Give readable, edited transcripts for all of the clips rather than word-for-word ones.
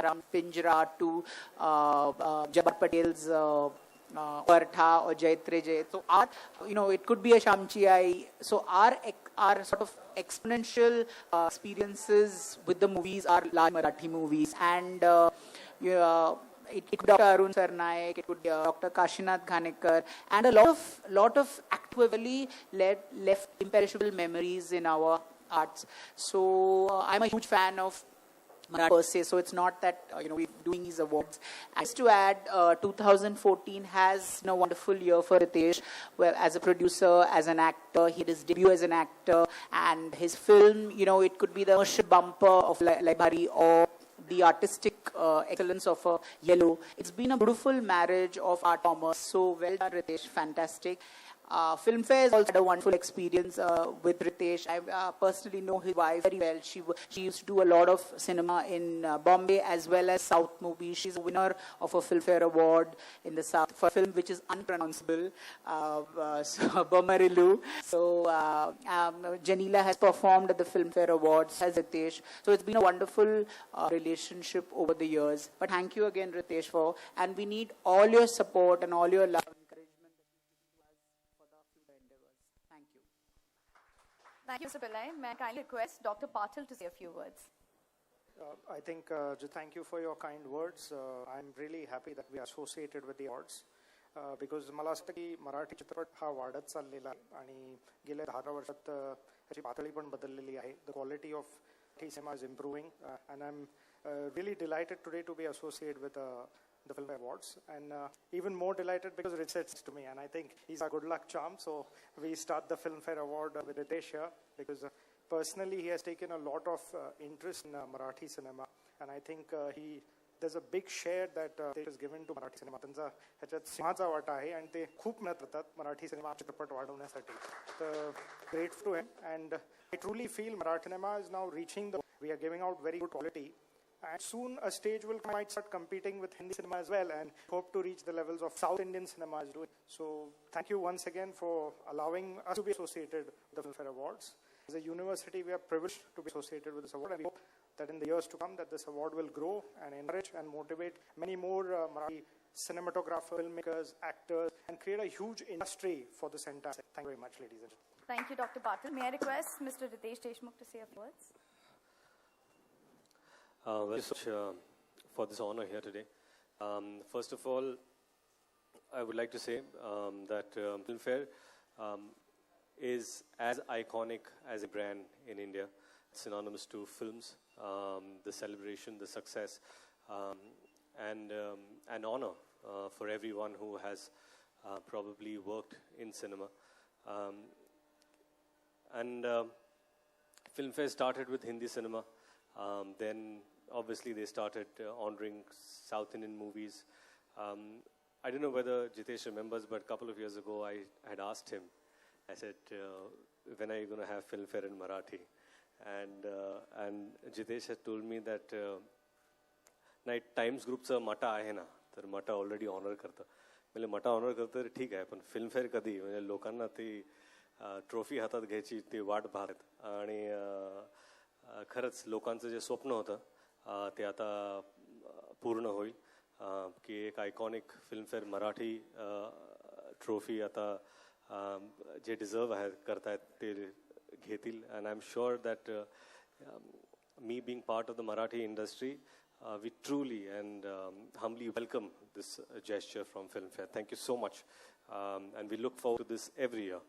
Shantaram Pinjra to Jabbar Patel's Partha or Jaitre Jai. So it could be a Shamchi Ai. So our sort of exponential experiences with the movies are large Marathi movies, and it could be Dr. Arun Sarnaik, it could be Dr. Kashinath Ghanekar, and a lot of actively left imperishable memories in our arts. So I'm a huge fan of Marathi per se, so it's not that we're doing these awards. And just to add, 2014 has been a wonderful year for Ritesh, where as a producer, as an actor, he did his debut as an actor, and his film, it could be the commercial bumper of Laibhari or the artistic excellence of Yellow. It's been a beautiful marriage of art commerce. So well done, Ritesh. Fantastic. Filmfare has also had a wonderful experience with Ritesh. I personally know his wife very well. She used to do a lot of cinema in Bombay as well as South movies. She's a winner of a Filmfare Award in the South for a film which is unpronounceable, Bomarilu. So Janila has performed at the Filmfare Awards as Ritesh. So it's been a wonderful relationship over the years. But thank you again, Ritesh, and we need all your support and all your love. Thank you, Mr. Pillai. May I kindly request Dr. Patil to say a few words? I think, thank you for your kind words. I'm really happy that we are associated with the awards. Because मला असं की मराठी चित्रपट हा वाढत चाललेला आहे आणि गेल्या 10 वर्षात त्याची पातळी पण बदललेली आहे. The quality of cinema is improving, and I'm really delighted today to be associated with the Film Awards, and even more delighted because Ritesh to me, and I think he's a good luck charm. So we start the Filmfare Award with Ritesh here because personally he has taken a lot of interest in Marathi cinema, and I think there's a big share that Ritesh has given to Marathi cinema. त्यांचा ह्याच्यात सिंहाचा वाटा आहे आणि ते खूप मेहनत करतात Marathi cinema चित्रपट वाढवण्यासाठी. तर grateful to him, and I truly feel Marathi cinema is now reaching we are giving out very good quality. And soon a stage might start competing with Hindi cinema as well, and hope to reach the levels of South Indian cinema is doing. So thank you once again for allowing us to be associated with the Filmfare Awards. As a university, we are privileged to be associated with this award, and we hope that in the years to come that this award will grow and encourage and motivate many more Marathi cinematographers, filmmakers, actors, and create a huge industry for this entire sector. Thank you very much, ladies and gentlemen. Thank you, Dr. Patil. May I request Mr. Ritesh Deshmukh to say a few words? Well, for this honor here today. First of all, I would like to say that Filmfare is as iconic as a brand in India, synonymous to films, the celebration, the success, and an honor for everyone who has probably worked in cinema. And Filmfare started with Hindi cinema. Then obviously they started honoring South Indian movies. I don't know whether Jitesh remembers, but a couple of years ago I had asked him, I said, when are you going to have Filmfare in Marathi? And Jitesh had told me that Times Groupचा मटा आहे ना, तर मटा already honour करतं. म्हणजे मटा honour करतं ठीक आहे, पण Filmfare कधी? म्हणजे लोकांना ती ट्रॉफी हातात घ्यायची ती वाट पाहत, आणि खरंच लोकांचं जे स्वप्न होतं ते आता पूर्ण होईल की एक आयकॉनिक फिल्मफेअर मराठी ट्रॉफी आता जे डिझर्व आहे करतायत ते घेतील. And I am sure that me being part of the Marathi industry, we truly and humbly welcome this gesture from Filmfare. Thank you so much. And we look forward to this every year.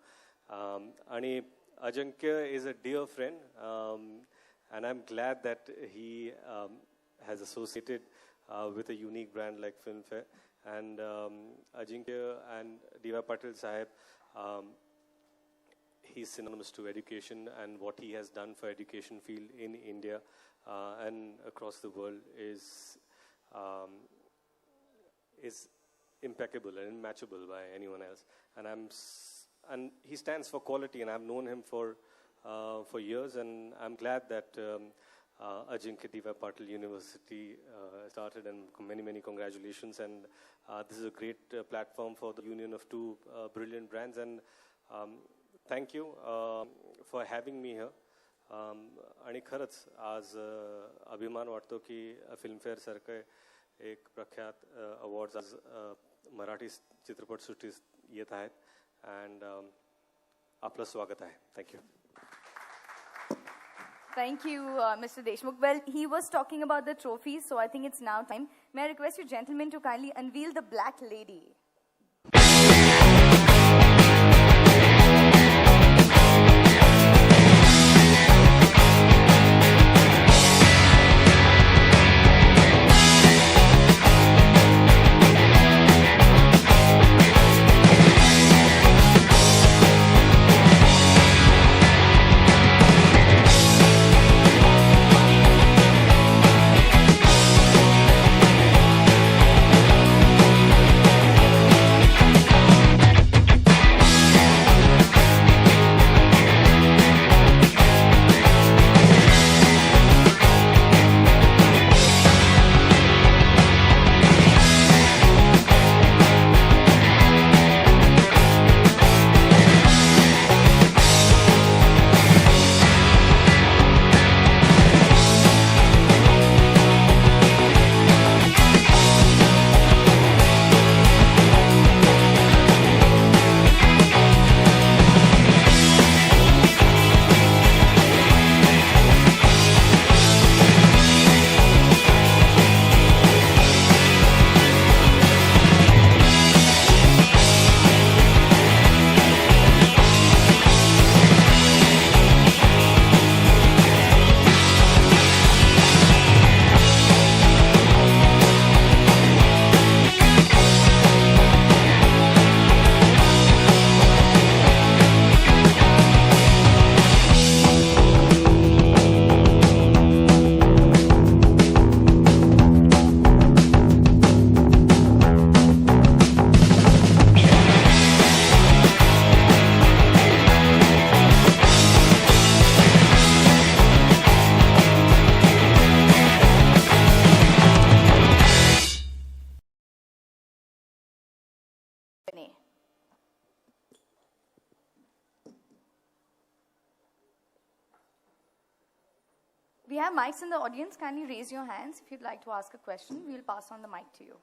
And Ajankya is a dear friend, and I'm glad that he has associated with a unique brand like Filmfare. And Ajankya and D.Y. Patil Sahib, he's synonymous to education, and what he has done for education field in India and across the world is impeccable and unmatchable by anyone else. And he stands for quality, and I've known him for years, and I'm glad that Ajinkya D.Y. Patil University started, and many congratulations. And this is a great platform for the union of two brilliant brands, and thank you for having me here. आणि खरंच आज अभिमान वाटतो की फिल्मफेअरसारखे एक प्रख्यात awards आज मराठी चित्रपटसृष्टीत येत आहेत अँड आपलं स्वागत आहे. Thank you. Thank you, Mr. Deshmukh. Well, he was talking about the trophies, so I think it's now time. May I request you gentlemen to kindly unveil the Black Lady? We have mics in the audience. Kindly raise your hands if you'd like to ask a question. We'll pass on the mic to you.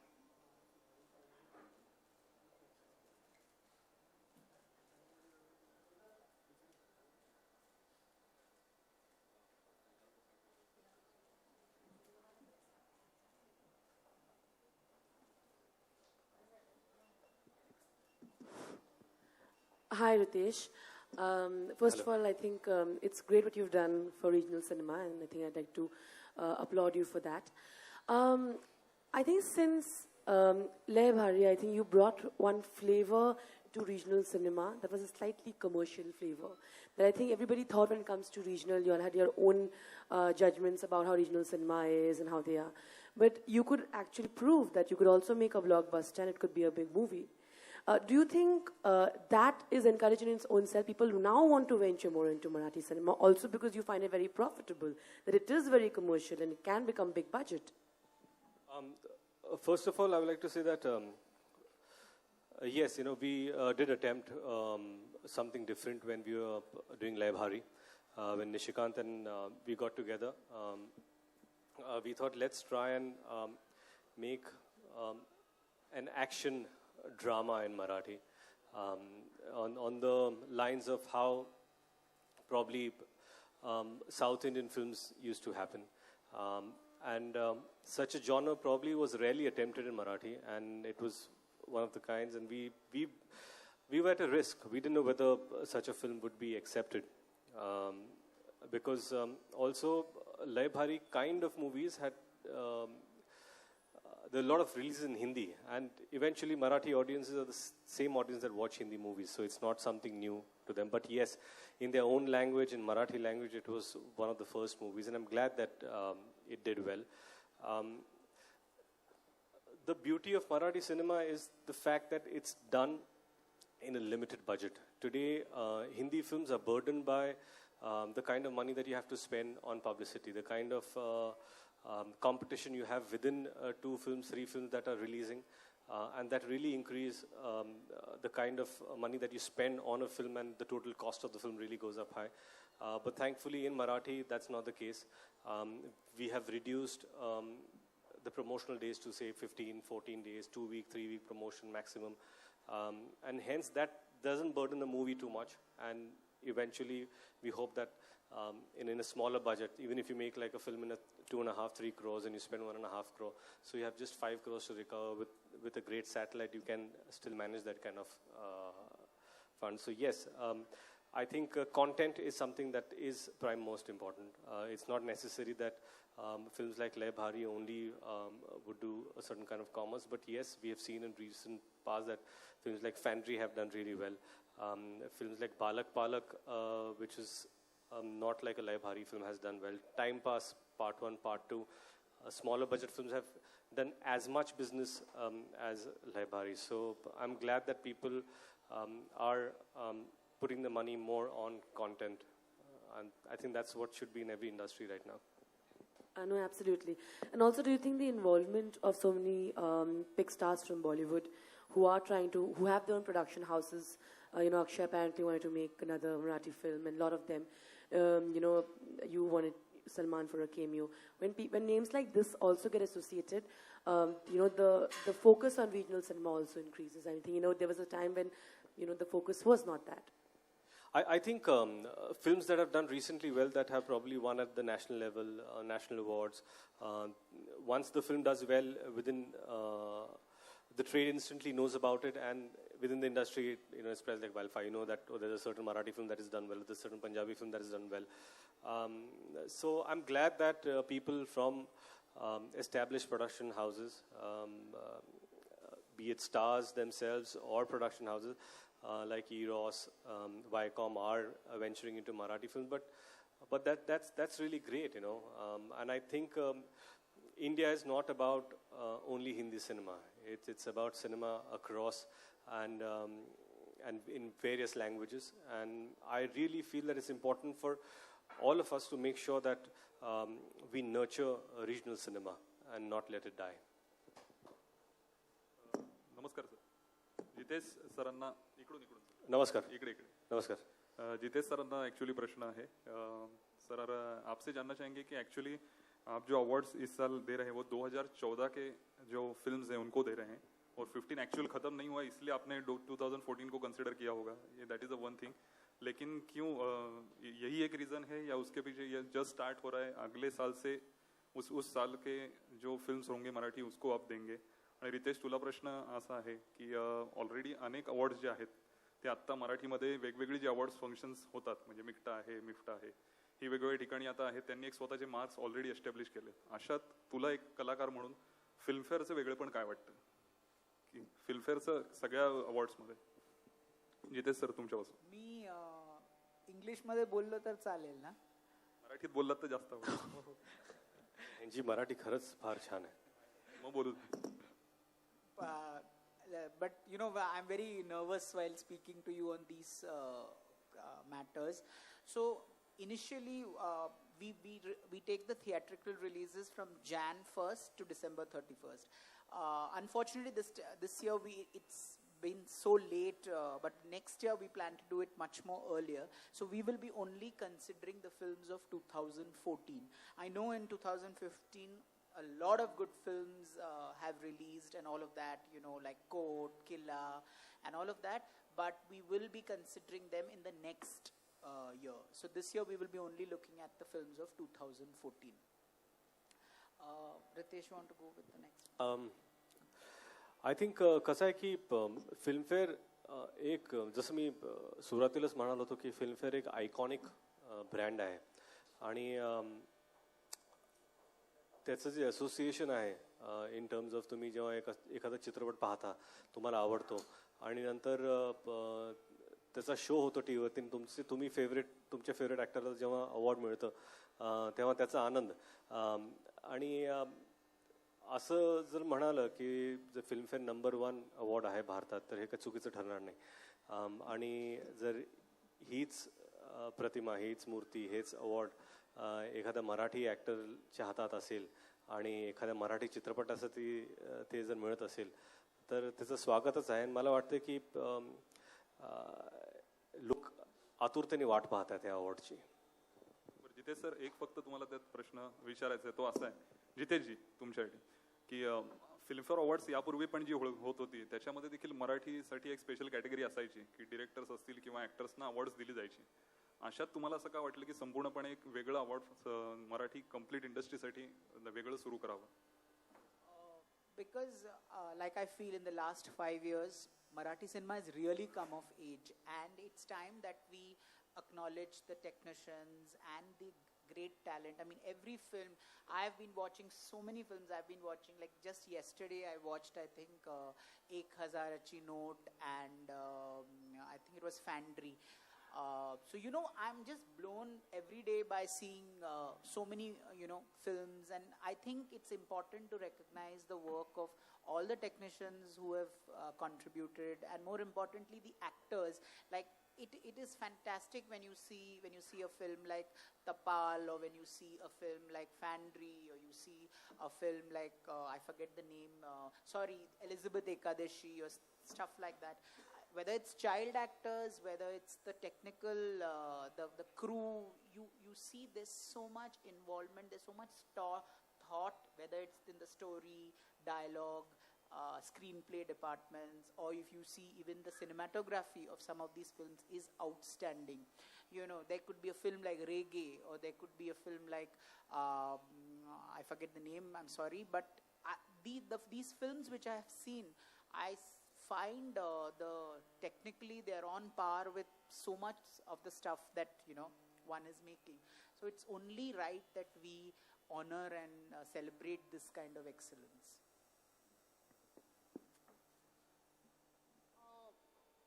Hi, Ritesh. First of all, I think it's great what you've done for regional cinema, and I think I'd like to applaud you for that. I think since Leh Bhari, I think you brought one flavor to regional cinema that was a slightly commercial flavor. That I think everybody thought when it comes to regional, you all had your own judgments about how regional cinema is and how they are. But you could actually prove that you could also make a blockbuster and it could be a big movie. Do you think that is encouraging in its own self? People who now want to venture more into Marathi cinema, also because you find it very profitable, that it is very commercial and it can become big budget? First of all, I would like to say that yes, we did attempt something different when we were doing Leh Bhari. When Nishikant and we got together, we thought let's try and make an action drama in Marathi on the lines of how probably South Indian films used to happen. Such a genre probably was rarely attempted in Marathi, and it was one of the kinds, and we were at a risk. We didn't know whether such a film would be accepted. Because also Leh Bhari kind of movies had there are a lot of releases in Hindi, and eventually Marathi audiences are the same audience that watch Hindi movies, so it's not something new to them. But yes, in their own language, in Marathi language, it was one of the first movies, and I'm glad that it did well. The beauty of Marathi cinema is the fact that it's done in a limited budget. Today, Hindi films are burdened by the kind of money that you have to spend on publicity, the kind of competition you have within 2 films, 3 films that are releasing, and that really increase the kind of money that you spend on a film, and the total cost of the film really goes up high. But thankfully in Marathi, that's not the case. We have reduced the promotional days to say 15, 14 days, 2-week, 3-week promotion maximum. And hence that doesn't burden the movie too much. And eventually we hope that in a smaller budget, even if you make like a film in a 2.5-3 crores and you spend 1.5 crore, so you have just 5 crores to recover with a great satellite, you can still manage that kind of fund. So yes, I think content is something that is prime most important. It's not necessary that films like Le Bhari only would do a certain kind of commerce, but yes, we have seen in recent past that films like Fandry have done really well. Films like Balak Palak, which is not like a Le Bhari film, has done well. Time Pass Part 1, Part 2, smaller budget films have done as much business as Le Bhari. So I'm glad that people are putting the money more on content. And I think that's what should be in every industry right now. No, absolutely. And also, do you think the involvement of so many big stars from Bollywood who have their own production houses, Akshay apparently wanted to make another Marathi film, and a lot of them, you wanted Salman for a cameo. When names like this also get associated, the focus on regional cinema also increases. I think, there was a time when, the focus was not that. I think films that have done recently well, that have probably won at the national level, national awards, once the film does well within, the trade instantly knows about it, and within the industry, it's spreads like wildfire. That there's a certain Marathi film that is done well, there's a certain Punjabi film that is done well. So I'm glad that people from established production houses, be it stars themselves or production houses, like Eros, Viacom are venturing into Marathi films, but that's really great, and I think India is not about only Hindi cinema. It's about cinema across and in various languages, and I really feel that it's important for all of us to make sure that we nurture regional cinema and not let it die. नमस्कार sir. Jitesh सरांना इकडून नमस्कार. इकडे नमस्कार. जितेश सरांना actually प्रश्न है sir, आपसे जानना चाहेंगे कि एक्चुअली आप जो अवार्ड्स इस साल दे रहे हैं वो 2014 के जो फिल्म्स हैं उनको दे रहे हैं, और 15 एक्चुअल खत्म नहीं हुआ, इसलिए आपने 2014 को कंसिडर किया होगा, ये that is the one thing. लेकिन क्यों, यही एक रीजन है या उसके पीछे ये जस्ट स्टार्ट हो रहा है, अगले साल से उस साल के जो फिल्म्स होंगे मराठी उसको आप देंगे? आणि रितेश, तुला प्रश्न असा आहे की ऑलरेडी अनेक अवॉर्ड्स जे आहेत ते आत्ता मराठीमध्ये वेगवेगळी जे अवॉर्ड्स फंक्शन्स होतात, म्हणजे मिक्टा आहे, मिफ्टा आहे, ही वेगवेगळ्या ठिकाणी आता आहेत, त्यांनी एक स्वतःचे मार्क्स ऑलरेडी एस्टॅब्लिश केले. अशात तुला एक कलाकार म्हणून फिल्मफेअरचं वेगळेपण काय वाटतं की फिल्मफेअरचं सगळ्या अवॉर्ड्समध्ये? जितेश सर, तुमच्यापासून. मी इंग्लिशमध्ये बोललो तर चालेल ना? मराठीत बोललात तर जास्त आवडेल. यांची मराठी खरंच फार छान आहे. मग बोलू. But I'm very nervous while speaking to you on these matters. So initially, we take the theatrical releases from Jan 1st to December 31st. Unfortunately, this year it's been so late, but next year we plan to do it much more earlier. So we will be only considering the films of 2014. I know in 2015 a lot of good films have released and all of that, like Court, Killa and all of that, but we will be considering them in the next year. So this year we will be only looking at the films of 2014. Ritesh, you want to go with the next? I think कसं आहे की Filmfare एक, जसं मी सुरुवातीलाच म्हणालो होतो की Filmfare एक आयकॉनिक ब्रँड आहे, आणि त्याचं जे असोसिएशन आहे इन टर्म्स ऑफ, तुम्ही जेव्हा एखादा चित्रपट पाहता, तुम्हाला आवडतो, आणि नंतर त्याचा शो होतो टी व्हीवरती, तुमच्या फेवरेट ॲक्टरला जेव्हा अवॉर्ड मिळतं तेव्हा त्याचा आनंद. आणि असं जर म्हणालं की जर फिल्मफेअर नंबर 1 अवॉर्ड आहे भारतात, तर हे काही चुकीचं ठरणार नाही. आणि जर हीच प्रतिमा, हीच मूर्ती, हेच अवॉर्ड एखाद्या मराठी ॲक्टरच्या हातात असेल आणि एखाद्या मराठी चित्रपटासाठी ते जर मिळत असेल तर त्याचं स्वागतच आहे. मला वाटतं की लोक आतुरतेने वाट पाहतात या अवॉर्डची. जितेश सर, एक फक्त तुम्हाला त्यात प्रश्न विचारायचा आहे, तो असा आहे, जितेशजी तुमच्यासाठी, की फिल्मफेअर अवॉर्ड्स यापूर्वी पण जी होत होती त्याच्यामध्ये देखील मराठीसाठी एक स्पेशल कॅटेगरी असायची की डिरेक्टर्स असतील किंवा ॲक्टर्सना अवॉर्ड्स दिली जायची. अशात तुम्हाला असं का वाटलं की संपूर्णपणे एक वेगळं अवॉर्ड मराठी कम्प्लीट इंडस्ट्रीसाठी वेगळं सुरू करावं? Because like I feel in the last 5 years, Marathi cinema has really come of age, and it's time that we acknowledge the technicians and the great talent. I mean, every film, I've been watching so many films. I've been watching, like just yesterday I watched, I think, Ek Hazarachi Note, and I think it was Fandry. So, you know, I'm just blown every day by seeing so many, films, and I think it's important to recognize the work of all the technicians who have contributed, and more importantly, the actors. Like, it is fantastic when you see a film like Tapal, or when you see a film like Fandry, or you see a film like I forget the name, Elizabeth Ekadeshi, or stuff like that. Whether it's child actors, whether it's the technical, the crew, you see there's so much involvement, there's so much thought, whether it's in the story, dialogue, screenplay departments, or if you see even the cinematography of some of these films is outstanding. You know, there could be a film like Reggae, or there could be a film like, I forget the name, I'm sorry, but these films which I have seen, I find technically they're on par with so much of the stuff that one is making. So it's only right that we honor and celebrate this kind of excellence.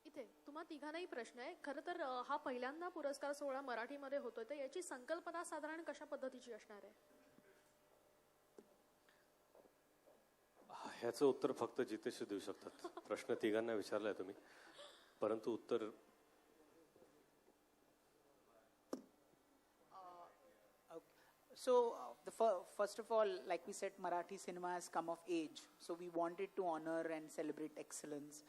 इथे तुम्हा तिघांनाही प्रश्न आहे. खरं तर हा पहिल्यांदा पुरस्कार सोहळा मराठीमध्ये होतोय, तर याची संकल्पना साधारण कशा पद्धतीची असणार आहे? ह्याचं उत्तर फक्त जितेश देऊ शकतात. प्रश्न तिघांना विचारलाय तुम्ही, परंतु उत्तर So first of all, like we said, Marathi cinema has come of age, so we wanted to honor and celebrate excellence.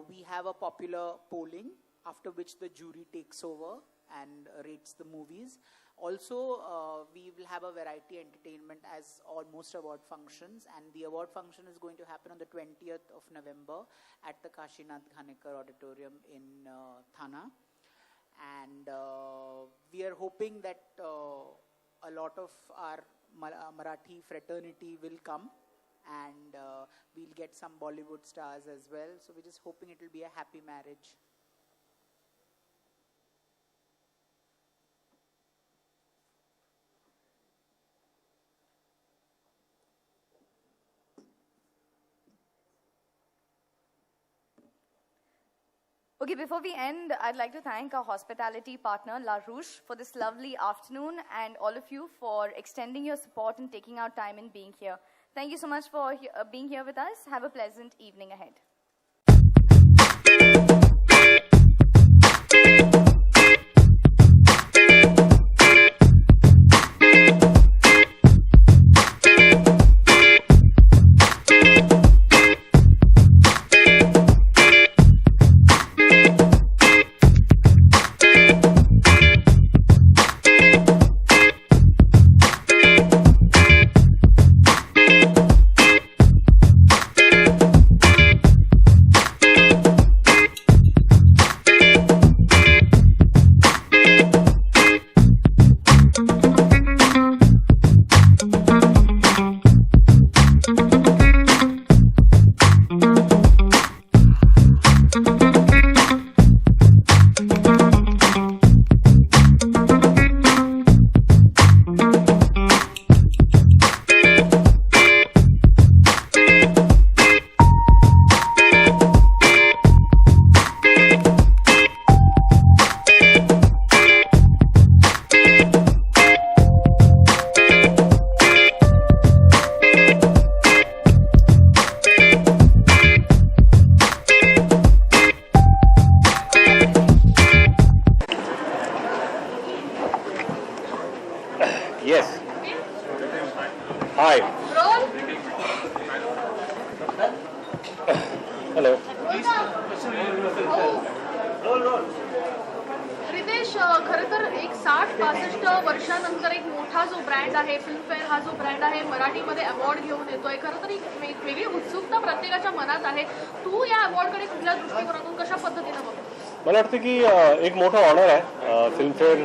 We have a popular polling, after which the jury takes over and rates the movies. Also, we will have a variety entertainment as almost award functions, and the award function is going to happen on the 20th of November at the Kashinath Ghanekar Auditorium in Thana. And we are hoping that a lot of our Marathi fraternity will come, and we'll get some Bollywood stars as well. So we're just hoping it will be a happy marriage. Okay, before we end, I'd like to thank our hospitality partner, La Rouche, for this lovely afternoon, and all of you for extending your support and taking out time in being here. Thank you so much for being here with us. Have a pleasant evening ahead. Hello. Ritesh खरं तर एक 60-65 वर्षानंतर एक मोठा जो brand आहे Filmfare हा जो ब्रँड आहे मराठीमध्ये अवॉर्ड घेऊन येतोय. खरं तर एक वेगळी उत्सुकता प्रत्येकाच्या मनात आहे. तू या अवॉर्डकडे कुठल्या दृष्टिकोनातून कशा पद्धतीनं बघतो? मला वाटतं की एक मोठं ऑनर आहे. फिल्मफेअर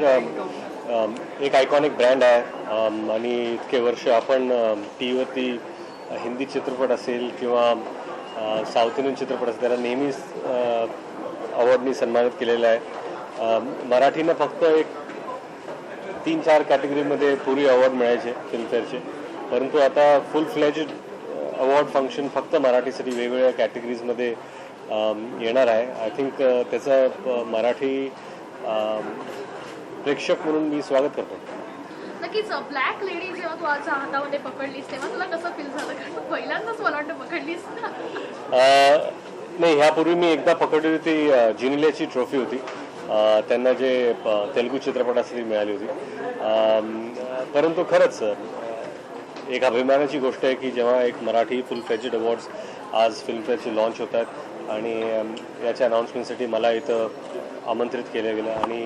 एक आयकॉनिक ब्रँड आहे आणि इतके वर्ष आपण टी व्हीवरती हिंदी चित्रपट असेल किंवा साऊथ इंडियन चित्रपट असेल त्याला नेहमीच अवॉर्डनी सन्मानित केलेलं आहे. मराठीनं फक्त एक 3-4 कॅटेगरीमध्ये पूर्वी अवॉर्ड मिळायचे फिल्मफेअरचे, परंतु आता फुल फ्लेज्ड अवॉर्ड फंक्शन फक्त मराठीसाठी वेगवेगळ्या कॅटेगरीजमध्ये येणार आहे. आय थिंक त्याचं मराठी प्रेक्षक म्हणून मी स्वागत करतो. नक्कीच. ब्लॅक लेडी जेव्हा तू आज हातामध्ये पकडलीस तेव्हा तुला कसं फील झालं? कारण तू पहिल्यांदाच मला वाटतं पकडलीस ना. नाही, ह्यापूर्वी मी एकदा पकडली होती. जिनिलियाची ट्रॉफी होती, त्यांना जे तेलुगू चित्रपटासाठी मिळाली होती. परंतु खरंच एक अभिमानाची गोष्ट आहे की जेव्हा एक मराठी फुल फ्लेज्ड अवॉर्ड्स आज फिल्मफेअरचे लॉन्च होतात आणि याच्या अनाऊन्समेंटसाठी मला इथं आमंत्रित केलं गेलं आणि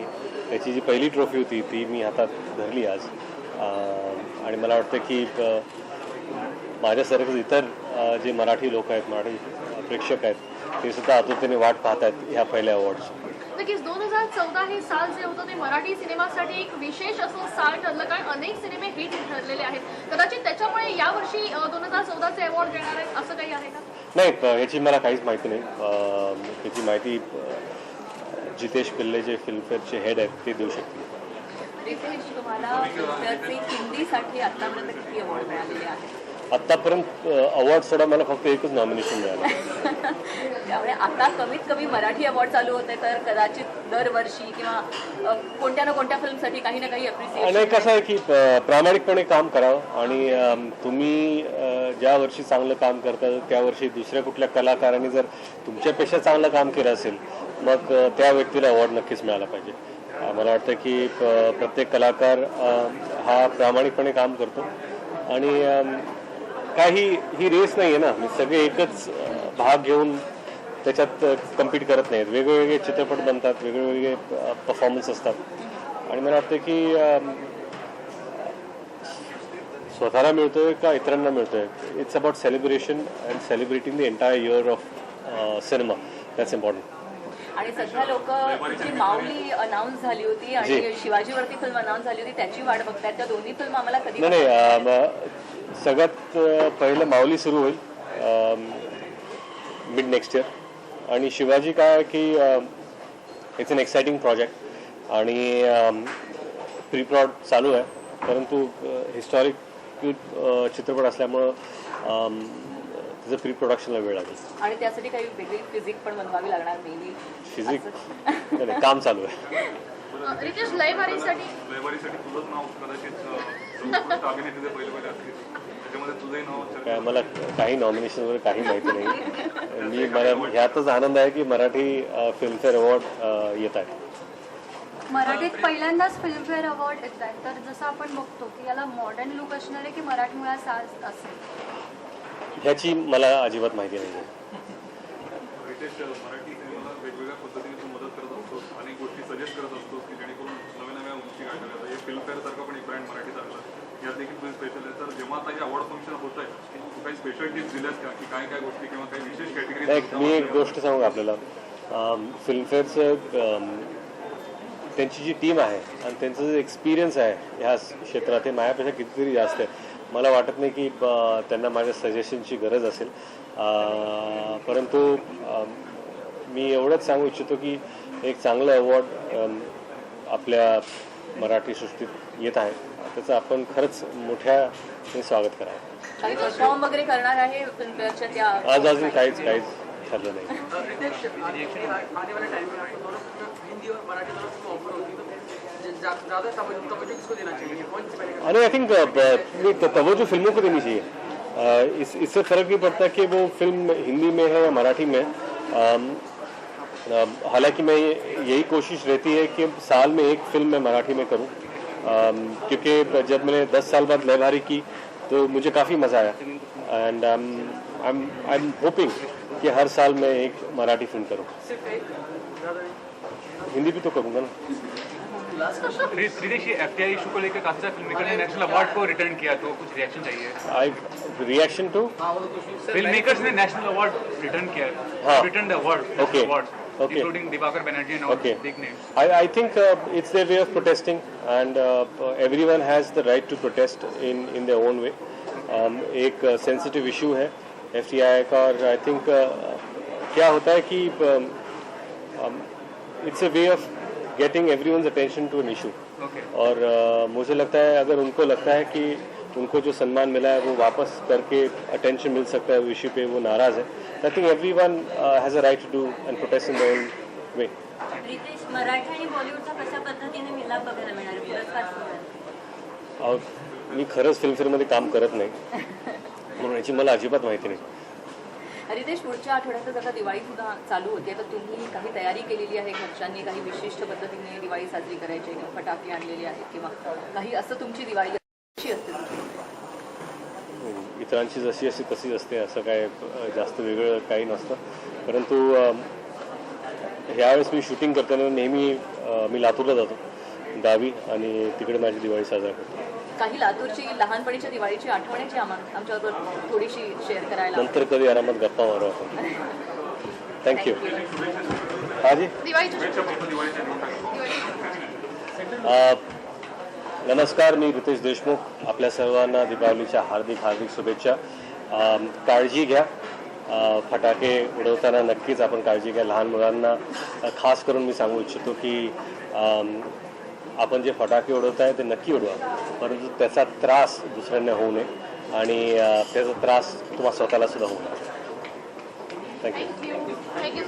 त्याची जी पहिली ट्रॉफी होती ती मी हातात धरली आज. आणि मला वाटतं की माझ्यासारखं इतर जे मराठी लोक आहेत, मराठी प्रेक्षक आहेत, ते सुद्धा आतुरतेने वाट पाहत आहेत ह्या पहिल्या अवॉर्ड्स. नक्कीच 2014 हे साल जे होतं ते मराठी सिनेमासाठी एक विशेष असं साल ठरलं, कारण अनेक सिनेमे हिट ठरलेले आहेत. कदाचित त्याच्यामुळे यावर्षी 2014चे अवॉर्ड देणार आहेत असं काही आहे का? नाही, याची मला काहीच माहिती नाही. त्याची माहिती जितेश पिल्ले जे फिल्मफेअरचे हेड आहेत ते देऊ शकतील. रितेश, तुम्हाला फिल्मफेअरचे हिंदीसाठी आतापर्यंत किती अवॉर्ड मिळालेले आहेत? आतापर्यंत अवॉर्ड सोडा मला फक्त एकच नॉमिनेशन मिळालं. त्यामुळे आता कमीत कमी मराठी अवॉर्ड चालू होते तर कदाचित दरवर्षी किंवा कोणत्या ना कोणत्या फिल्मसाठी काही ना काही अप्रिसिएशन. आणि कसं आहे की प्रामाणिकपणे काम करावं आणि तुम्ही ज्या वर्षी चांगलं काम करता त्या वर्षी दुसऱ्या कुठल्या कलाकारांनी जर तुमच्यापेक्षा चांगलं काम केलं असेल मग त्या व्यक्तीला अवॉर्ड नक्कीच मिळाला पाहिजे. मला वाटतं की प्रत्येक कलाकार हा प्रामाणिकपणे काम करतो आणि काही ही रेस नाही आहे ना. मी सगळे एकच भाग घेऊन त्याच्यात कम्पीट करत नाहीत. वेगवेगळे चित्रपट बनतात, वेगवेगळे परफॉर्मन्स असतात आणि मला वाटतं की स्वतःला मिळतोय का इतरांना मिळतोय, it's about celebration and celebrating the entire year of cinema. That's important. आणि सध्या लोक जी माऊली अनाऊन्स झाली होती आणि शिवाजीवरती फिल्म अनाऊन्स झाली होती त्याची वाट बघतात. त्या दोन्ही फिल्म आम्हाला कधी? नाही, सगळ्यात पहिलं माऊली सुरू होईल मिड नेक्स्ट इयर आणि शिवाजी काय की इट्स अन एक्साइटिंग प्रोजेक्ट आणि प्री-प्रॉड चालू आहे, परंतु हिस्टॉरिक चित्रपट असल्यामुळं त्याचं प्री प्रोडक्शनला वेळ लागेल. आणि त्यासाठी काही वेगळी फिजिक पण बनवावी लागणार मेबी. फिजिक काम चालू आहे. रितेश, लयबारीसाठी तुझंच नाव कदाचित अभिनेत्रीचे पहिले असतील त्याच्यामध्ये तुझंही नाव. काय मला काही नॉमिनेशन वगैरे काही माहिती नाही. मला ह्यातच आनंद आहे की मराठी फिल्मफेअर अवॉर्ड येत आहेत. मराठीत पहिल्यांदाच फिल्मफेअर अवॉर्ड येत आहेत, तर जसं आपण बघतो की याला मॉडर्न लुक असणार आहे की मराठमोळा साज असेल, ह्याची मला अजिबात माहिती नाही आहे. रितेश, मराठी सिनेमाला वेगवेगळ्या पद्धतीने तू मदत करत असतोस, अनेक गोष्टी सजेस्ट करत असतोस की जेणेकरून नव्या नव्या गोष्टी काय करायचं. हे फिल्मफेअर सारखा पण एक ब्रँड मराठीचा आला, यात देखील तुझे स्पेशल आहे. तर जेव्हा आता हे अवॉर्ड फंक्शन होत आहे तू काही स्पेशल टिप्स दिल्यास का की काय काय गोष्टी किंवा काही विशेष कॅटेगरी? मी एक गोष्ट सांगू आपल्याला, फिल्मफेअरचं त्यांची जी टीम आहे आणि त्यांचं जे एक्सपिरियन्स आहे ह्या क्षेत्रात ते माझ्यापेक्षा कितीतरी जास्त आहे. मला वाटत नाही की त्यांना माझ्या सजेशनची गरज असेल, परंतु मी एवढंच सांगू इच्छितो की एक चांगलं अवॉर्ड आपल्या मराठी सृष्टीत येत आहे, त्याचं आपण खरंच मोठ्या स्वागत करावं. काही परफॉर्म वगैरे करणार आहे फिल्मफेअरच्या त्या? आज अजून काहीच ठरलं नाही. अरे आई थिंक तवज्जो फिल्मों को देनी चाहिए. इससे फर्क नहीं पड़ता कि वो फिल्म हिंदी में है या मराठी में. हालांकि मैं यही कोशिश रहती है कि साल में एक फिल्म मैं मराठी में करूं, क्योंकि जब मैंने 10 साल बाद लयभारी की तो मुझे काफ़ी मज़ा आया एंड आई एम होपिंग कि हर साल मैं एक मराठी फिल्म करूं. हिंदी भी तो करूँगा ना। रितेश, FTI इशू को लेकर काफी सारे फिल्ममेकर ने नेशनल अवार्ड को रिटर्न किया, तो कुछ रिएक्शन चाहिए। रिएक्शन टू फिल्ममेकर्स ने नेशनल अवार्ड रिटर्न किया, return the award, including Divakar Banerjee and all big names. I think it's their way of protesting, and everyone has the right to protest in their own way. एक sensitive issue है FTI का, और I think क्या होता है कि it's a way of getting everyone's attention to an issue. और मुझे लगता है अगर उनको लगता है कि उनको जो सम्मान मिला है वो वापस करके अटेंशन मिल सकता है, वो इश्यू पे वो नाराज है, I think everyone has a right to do and protest in their own way. Ritesh, Marathi आणि बॉलिवूडचा कशा पद्धतीने मिलाप बघायला मिळणार पुरस्कार? मी खरंच फिल्मफेअरमध्ये काम करत नाही म्हणून याची मला अजिबात माहिती नाही. रितेश, पुढच्या आठवड्यातच आता दिवाळी सुद्धा चालू होते, तर तुम्ही काही तयारी केलेली आहे घरच्यांनी, काही विशिष्ट पद्धतीने दिवाळी साजरी करायची किंवा फटाके आणलेले आहेत किंवा काही असं तुमची दिवाळी कशी असते? इतरांची जशी असते तशीच असते, असं काय जास्त वेगळं काही नसतं. परंतु ह्यावेळेस मी शूटिंग करताना नेहमी मी लातूरला जातो गावी आणि तिकडे माझी दिवाळी साजरा करतो. काही लातूरची लहानपणीच्या दिवाळीची आठवणीची आमच्याबरोबर थोडीशी शेअर करायला नंतर कधी आरामात गप्पा मारू आपण. थँक्यू. हाजी, नमस्कार, मी रितेश देशमुख. आपल्या सर्वांना दीपावलीच्या हार्दिक हार्दिक शुभेच्छा. काळजी घ्या, फटाके उडवताना नक्कीच आपण काळजी घ्या. लहान मुलांना खास करून मी सांगू इच्छितो की आपण जे फटाके उडवत आहे ते नक्की उडवा, परंतु त्याचा त्रास दुसऱ्यांना होऊ नये आणि त्याचा त्रास तुम्हाला स्वतःला सुद्धा होऊ नये. थँक्यू.